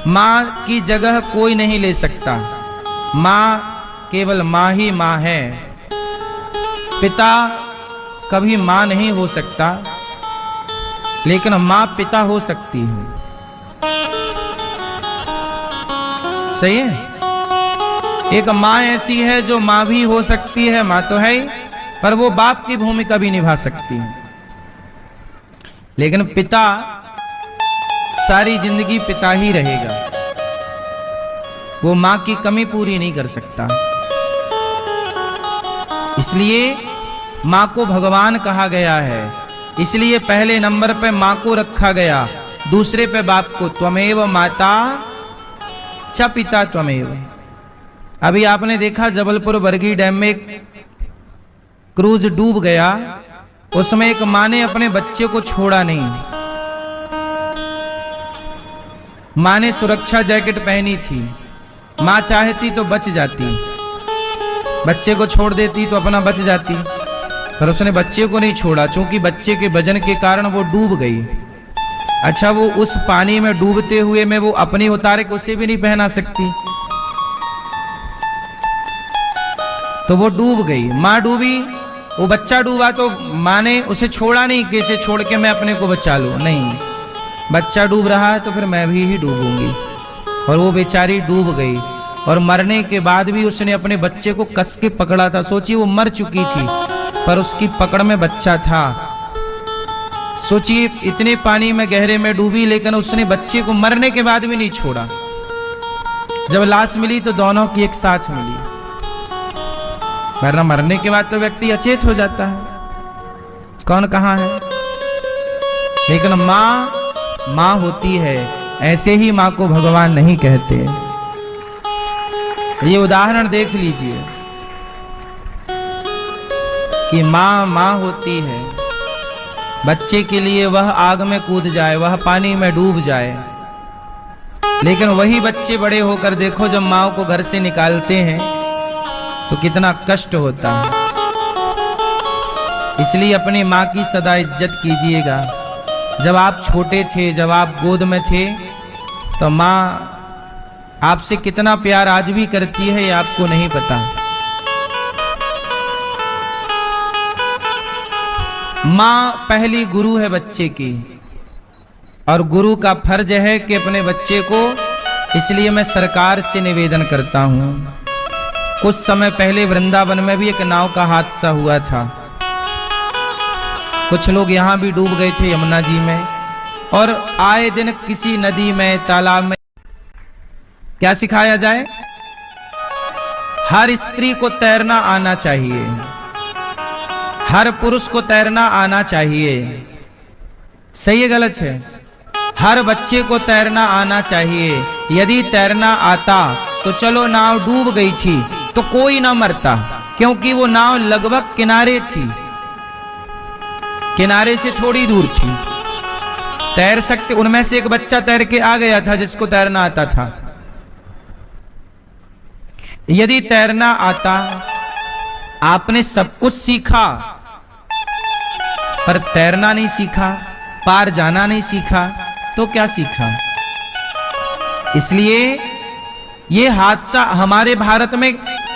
माँ की जगह कोई नहीं ले सकता। माँ केवल माँ ही माँ है। पिता कभी माँ नहीं हो सकता, लेकिन माँ पिता हो सकती है। सही है। एक माँ ऐसी है जो माँ भी हो सकती है, माँ तो है ही, पर वो बाप की भूमिका भी निभा सकती है। लेकिन पिता सारी जिंदगी पिता ही रहेगा, वो मां की कमी पूरी नहीं कर सकता। इसलिए मां को भगवान कहा गया है, इसलिए पहले नंबर पे मां को रखा गया, दूसरे पे बाप को। त्वमेव माता च पिता त्वमेव। अभी आपने देखा जबलपुर बरगी डैम में एक क्रूज डूब गया, उसमें एक मां ने अपने बच्चे को छोड़ा नहीं। मां ने सुरक्षा जैकेट पहनी थी, मां चाहती तो बच जाती, बच्चे को छोड़ देती तो अपना बच जाती, पर उसने बच्चे को नहीं छोड़ा, क्योंकि बच्चे के वजन के कारण वो डूब गई। अच्छा, वो उस पानी में डूबते हुए में वो अपनी उतारे को उसे भी नहीं पहना सकती, तो वो डूब गई। मां डूबी, वो बच्चा डूबा, तो मां ने उसे छोड़ा नहीं, कैसे छोड़ के मैं अपने को बचा लूं, नहीं, बच्चा डूब रहा है तो फिर मैं भी ही डूबूंगी। और वो बेचारी डूब गई, और मरने के बाद भी उसने अपने बच्चे को कस के पकड़ा था। सोचिए, वो मर चुकी थी पर उसकी पकड़ में बच्चा था। सोचिए, इतने पानी में गहरे में डूबी, लेकिन उसने बच्चे को मरने के बाद भी नहीं छोड़ा। जब लाश मिली तो दोनों की एक साथ मिली, वरना मरने के बाद तो व्यक्ति अचेत हो जाता है, कौन कहां है। लेकिन मां मां होती है, ऐसे ही मां को भगवान नहीं कहते। ये उदाहरण देख लीजिए कि मां मां होती है, बच्चे के लिए वह आग में कूद जाए, वह पानी में डूब जाए, लेकिन वही बच्चे बड़े होकर देखो जब मां को घर से निकालते हैं तो कितना कष्ट होता है। इसलिए अपनी मां की सदा इज्जत कीजिएगा। जब आप छोटे थे, जब आप गोद में थे, तो मां आपसे कितना प्यार आज भी करती है, ये आपको नहीं पता। मां पहली गुरु है बच्चे की, और गुरु का फर्ज है कि अपने बच्चे को, इसलिए मैं सरकार से निवेदन करता हूं। कुछ समय पहले वृंदावन में भी एक नाव का हादसा हुआ था, कुछ लोग यहां भी डूब गए थे यमुना जी में। और आए दिन किसी नदी में, तालाब में क्या सिखाया जाए, हर स्त्री को तैरना आना चाहिए, हर पुरुष को तैरना आना चाहिए। सही है गलत है? हर बच्चे को तैरना आना चाहिए। यदि तैरना आता तो चलो नाव डूब गई थी तो कोई ना मरता, क्योंकि वो नाव लगभग किनारे थी, किनारे से थोड़ी दूर थी, तैर सकते। उनमें से एक बच्चा तैर के आ गया था जिसको तैरना आता था। यदि तैरना आता, आपने सब कुछ सीखा पर तैरना नहीं सीखा, पार जाना नहीं सीखा, तो क्या सीखा। इसलिए ये हादसा हमारे भारत में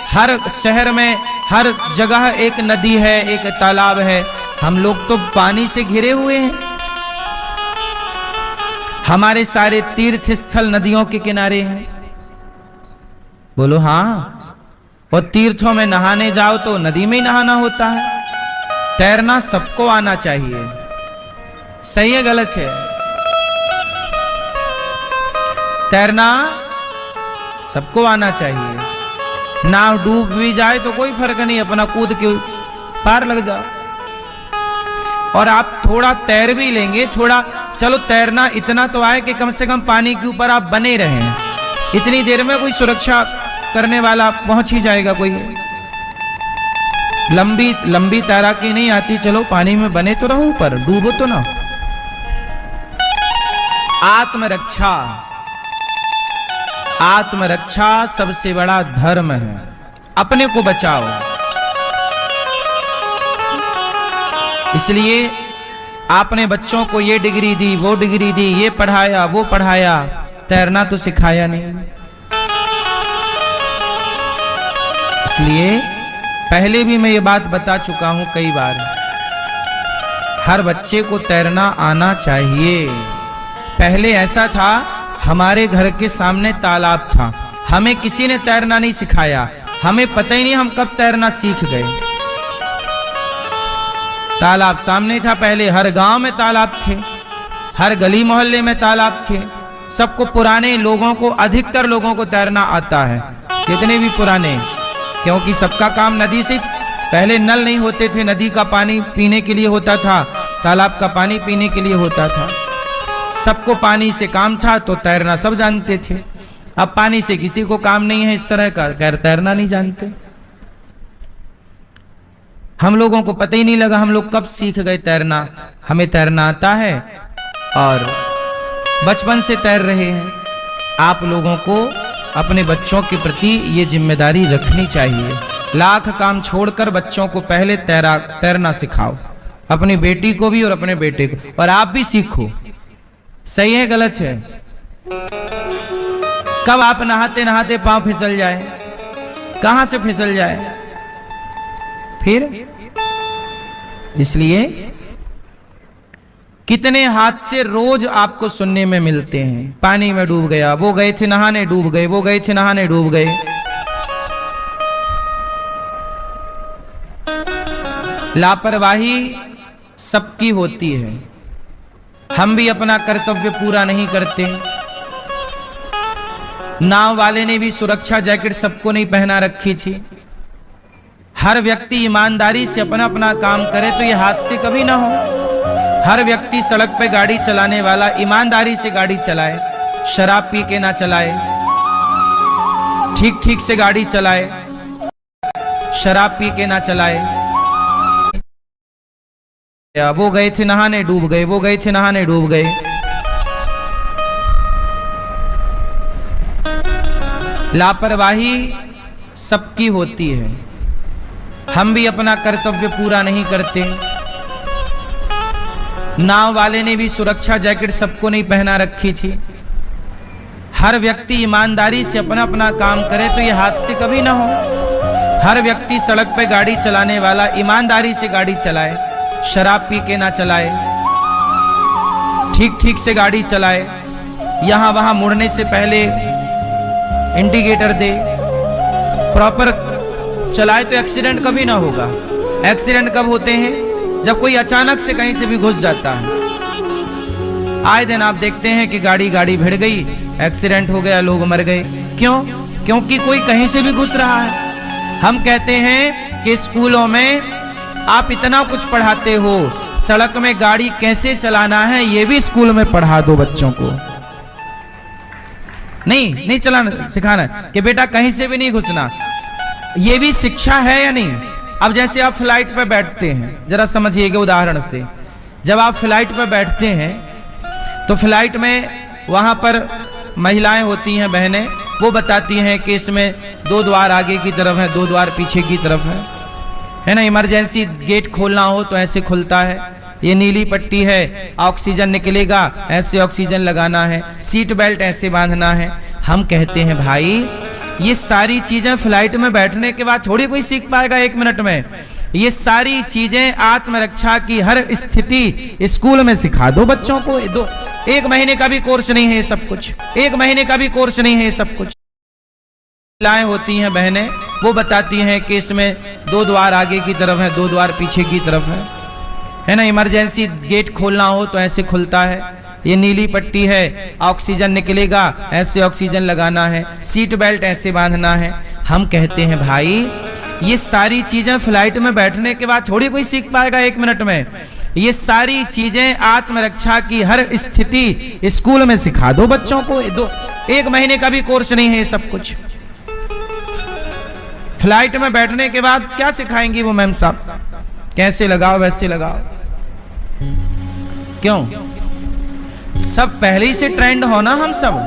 हर शहर में, हर जगह एक नदी है, एक तालाब है। हम लोग तो पानी से घिरे हुए हैं, हमारे सारे तीर्थ स्थल नदियों के किनारे हैं। बोलो हाँ। और तीर्थों में नहाने जाओ तो नदी में ही नहाना होता है। तैरना सबको आना चाहिए। सही है गलत है? तैरना सबको आना चाहिए। नाव डूब भी जाए तो कोई फर्क नहीं, अपना कूद के पार लग जाओ। और आप थोड़ा तैर भी लेंगे, थोड़ा चलो तैरना इतना तो आए कि कम से कम पानी के ऊपर आप बने रहें। इतनी देर में कोई सुरक्षा करने वाला पहुंच ही जाएगा। कोई लंबी लंबी तैराकी नहीं आती, चलो पानी में बने तो रहो, पर डूबो तो ना। आत्मरक्षा, आत्मरक्षा सबसे बड़ा धर्म है। अपने को बचाओ। इसलिए आपने बच्चों को ये डिग्री दी, वो डिग्री दी, ये पढ़ाया, वो पढ़ाया, तैरना तो सिखाया नहीं। इसलिए पहले भी मैं ये बात बता चुका हूं कई बार, हर बच्चे को तैरना आना चाहिए। पहले ऐसा था, हमारे घर के सामने तालाब था, हमें किसी ने तैरना नहीं सिखाया, हमें पता ही नहीं हम कब तैरना सीख गए। तालाब सामने था, पहले हर गांव में तालाब थे, हर गली मोहल्ले में तालाब थे। सबको, पुराने लोगों को, अधिकतर लोगों को तैरना आता है, कितने भी पुराने, क्योंकि सबका काम नदी से, पहले नल नहीं होते थे, नदी का पानी पीने के लिए होता था, तालाब का पानी पीने के लिए होता था, सबको पानी से काम था, तो तैरना सब जानते थे। अब पानी से किसी को काम नहीं है इस तरह का, तैरना नहीं जानते। हम लोगों को पता ही नहीं लगा हम लोग कब सीख गए तैरना। हमें तैरना आता है और बचपन से तैर रहे हैं। आप लोगों को अपने बच्चों के प्रति ये जिम्मेदारी रखनी चाहिए। लाख काम छोड़कर बच्चों को पहले तैरना सिखाओ, अपनी बेटी को भी और अपने बेटे को, और आप भी सीखो। सही है गलत है? कब आप नहाते नहाते पांव फिसल जाए, कहां से फिसल जाए फिर? इसलिए कितने हादसे रोज आपको सुनने में मिलते हैं। पानी में डूब गया, वो गए थे नहाने डूब गए, वो गए थे नहाने डूब गए। लापरवाही सबकी होती है, हम भी अपना कर्तव्य पूरा नहीं करते। नाव वाले ने भी सुरक्षा जैकेट सबको नहीं पहना रखी थी। हर व्यक्ति ईमानदारी से अपना अपना काम करे तो ये हादसे कभी ना हो। हर व्यक्ति सड़क पे गाड़ी चलाने वाला ईमानदारी से गाड़ी चलाए, शराब पी के ना चलाए, ठीक ठीक से गाड़ी चलाए, शराब पी के ना चलाए। वो गए थे नहाने डूब गए, वो गए थे नहाने डूब गए। लापरवाही सबकी होती है, हम भी अपना कर्तव्य पूरा नहीं करते। नाव वाले ने भी सुरक्षा जैकेट सबको नहीं पहना रखी थी। हर व्यक्ति ईमानदारी से अपना अपना काम करे तो ये हादसे कभी ना हो। हर व्यक्ति सड़क पे गाड़ी चलाने वाला ईमानदारी से गाड़ी चलाए, शराब पी के ना चलाए, ठीक ठीक से गाड़ी चलाए, यहां वहां मुड़ने से पहले इंडिकेटर दे, प्रॉपर चलाए तो एक्सीडेंट कभी ना होगा। एक्सीडेंट कब होते हैं? जब कोई अचानक से कहीं से भी घुस जाता है। आए दिन आप देखते हैं कि गाड़ी भिड़ गई, एक्सीडेंट हो गया, लोग मर गए। क्यों? क्योंकि कोई कहीं से भी घुस रहा है। हम कहते हैं कि स्कूलों में आप इतना कुछ पढ़ाते हो, सड़क में गाड़ी कैसे चलाना है ये भी स्कूल में पढ़ा दो बच्चों को। नहीं चलाना सिखाना कि बेटा कहीं से भी नहीं घुसना, ये भी शिक्षा है या नहीं? अब जैसे आप फ्लाइट पर बैठते हैं, जरा समझिएगा उदाहरण से। जब आप फ्लाइट पर बैठते हैं तो फ्लाइट में वहां पर महिलाएं होती हैं, बहनें, वो बताती हैं कि इसमें 2 द्वार आगे की तरफ है, 2 द्वार पीछे की तरफ है ना। इमरजेंसी गेट खोलना हो तो ऐसे खुलता है, ये नीली पट्टी है, ऑक्सीजन निकलेगा, ऐसे ऑक्सीजन लगाना है, सीट बेल्ट ऐसे बांधना है। हम कहते हैं भाई ये सारी चीजें फ्लाइट में बैठने के बाद थोड़ी कोई सीख पाएगा 1 मिनट में। ये सारी चीजें आत्मरक्षा की हर स्थिति स्कूल में सिखा दो बच्चों को। 1 महीने का भी कोर्स नहीं है ये सब कुछ, 1 महीने का भी कोर्स नहीं है ये सब कुछ। महिलाएं होती हैं, बहनें, वो बताती हैं कि इसमें 2 द्वार आगे की तरफ है, 2 द्वार पीछे की तरफ है ना। इमरजेंसी गेट खोलना हो तो ऐसे खुलता है, ये नीली पट्टी है, ऑक्सीजन निकलेगा, ऐसे ऑक्सीजन लगाना है, सीट बेल्ट ऐसे बांधना है। हम कहते हैं भाई ये सारी चीजें फ्लाइट में बैठने के बाद थोड़ी कोई सीख पाएगा 1 मिनट में। ये सारी चीजें आत्मरक्षा की हर स्थिति स्कूल में सिखा दो बच्चों को। 1 महीने का भी कोर्स नहीं है ये सब कुछ। फ्लाइट में बैठने के बाद क्या सिखाएंगी वो मैम साहब? कैसे लगाओ, वैसे लगाओ। क्यों? सब पहले ही से ट्रेंड हो ना हम सब,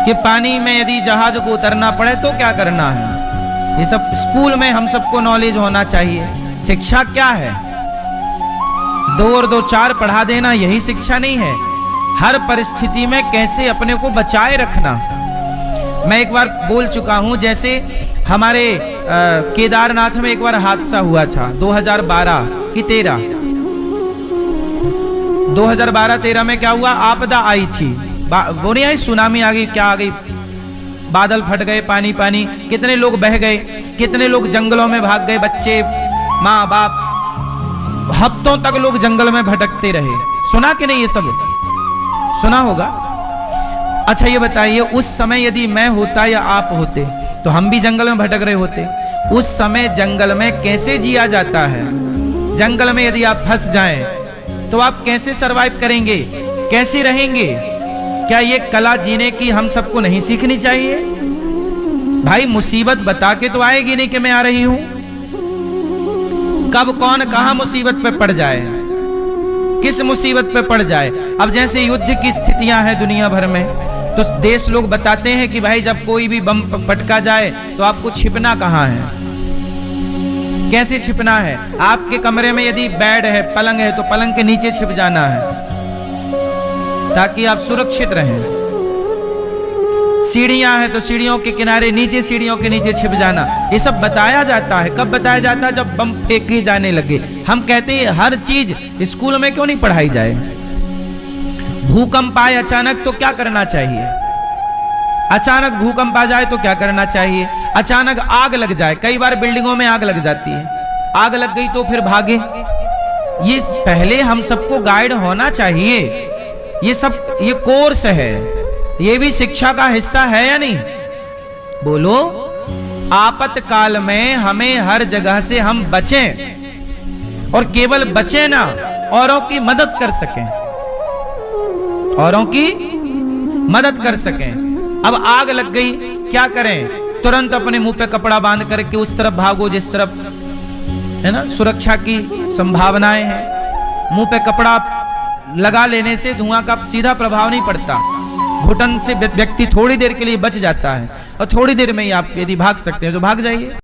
कि पानी में यदि जहाज को उतरना पड़े तो क्या करना है। ये सब स्कूल में हम सबको नॉलेज होना चाहिए। शिक्षा क्या है? 2 और 2 4 पढ़ा देना, यही शिक्षा नहीं है। हर परिस्थिति में कैसे अपने को बचाए रखना। मैं एक बार बोल चुका हूं, जैसे हमारे केदारनाथ में एक बार हादसा हुआ था 2012 की 2012-13 में क्या हुआ, आपदा आई थी, वो नहीं आई, सुनामी आ गई, क्या आ गई, बादल फट गए, पानी पानी, कितने लोग बह गए, कितने लोग जंगलों में भाग गए, बच्चे माँ बाप, हफ्तों तक लोग जंगल में भटकते रहे। सुना कि नहीं, ये सब सुना होगा। अच्छा ये बताइए, उस समय यदि मैं होता या आप होते तो हम भी जंगल में भटक रहे होते। उस समय जंगल में कैसे जिया जाता है, जंगल में यदि आप फंस जाएं तो आप कैसे सरवाइव करेंगे, कैसे रहेंगे? क्या ये कला जीने की हम सबको नहीं सीखनी चाहिए? भाई मुसीबत बता के तो आएगी नहीं कि मैं आ रही हूं, कब कौन कहां मुसीबत पे पड़ जाए, किस मुसीबत पे पड़ जाए। अब जैसे युद्ध की स्थितियां हैं दुनिया भर में, तो देश लोग बताते हैं कि भाई जब कोई भी बम पटका जाए तो आपको छिपना कहां है, कैसे छिपना है। आपके कमरे में यदि बेड है, पलंग है, तो पलंग के नीचे छिप जाना है ताकि आप सुरक्षित रहें। सीढ़ियां हैं तो सीढ़ियों के किनारे, नीचे सीढ़ियों के नीचे छिप जाना। ये सब बताया जाता है। कब बताया जाता है? जब बम फेंके जाने लगे। हम कहते हैं हर चीज स्कूल में क्यों नहीं पढ़ाई जाए। भूकंप आए अचानक तो क्या करना चाहिए, अचानक भूकंप आ जाए तो क्या करना चाहिए, अचानक आग लग जाए, कई बार बिल्डिंगों में आग लग जाती है, आग लग गई तो फिर भागे। ये पहले हम सबको गाइड होना चाहिए। ये सब ये कोर्स है, ये भी शिक्षा का हिस्सा है या नहीं? बोलो। आपातकाल में हमें हर जगह से हम बचें, और केवल बचें ना, औरों की मदद कर सकें, औरों की मदद कर सकें। अब आग लग गई, क्या करें? तुरंत अपने मुंह पे कपड़ा बांध करके उस तरफ भागो जिस तरफ, है ना, सुरक्षा की संभावनाएं हैं। मुंह पे कपड़ा लगा लेने से धुआं का सीधा प्रभाव नहीं पड़ता, घुटन से व्यक्ति थोड़ी देर के लिए बच जाता है, और थोड़ी देर में ही आप यदि भाग सकते हैं तो भाग जाइए।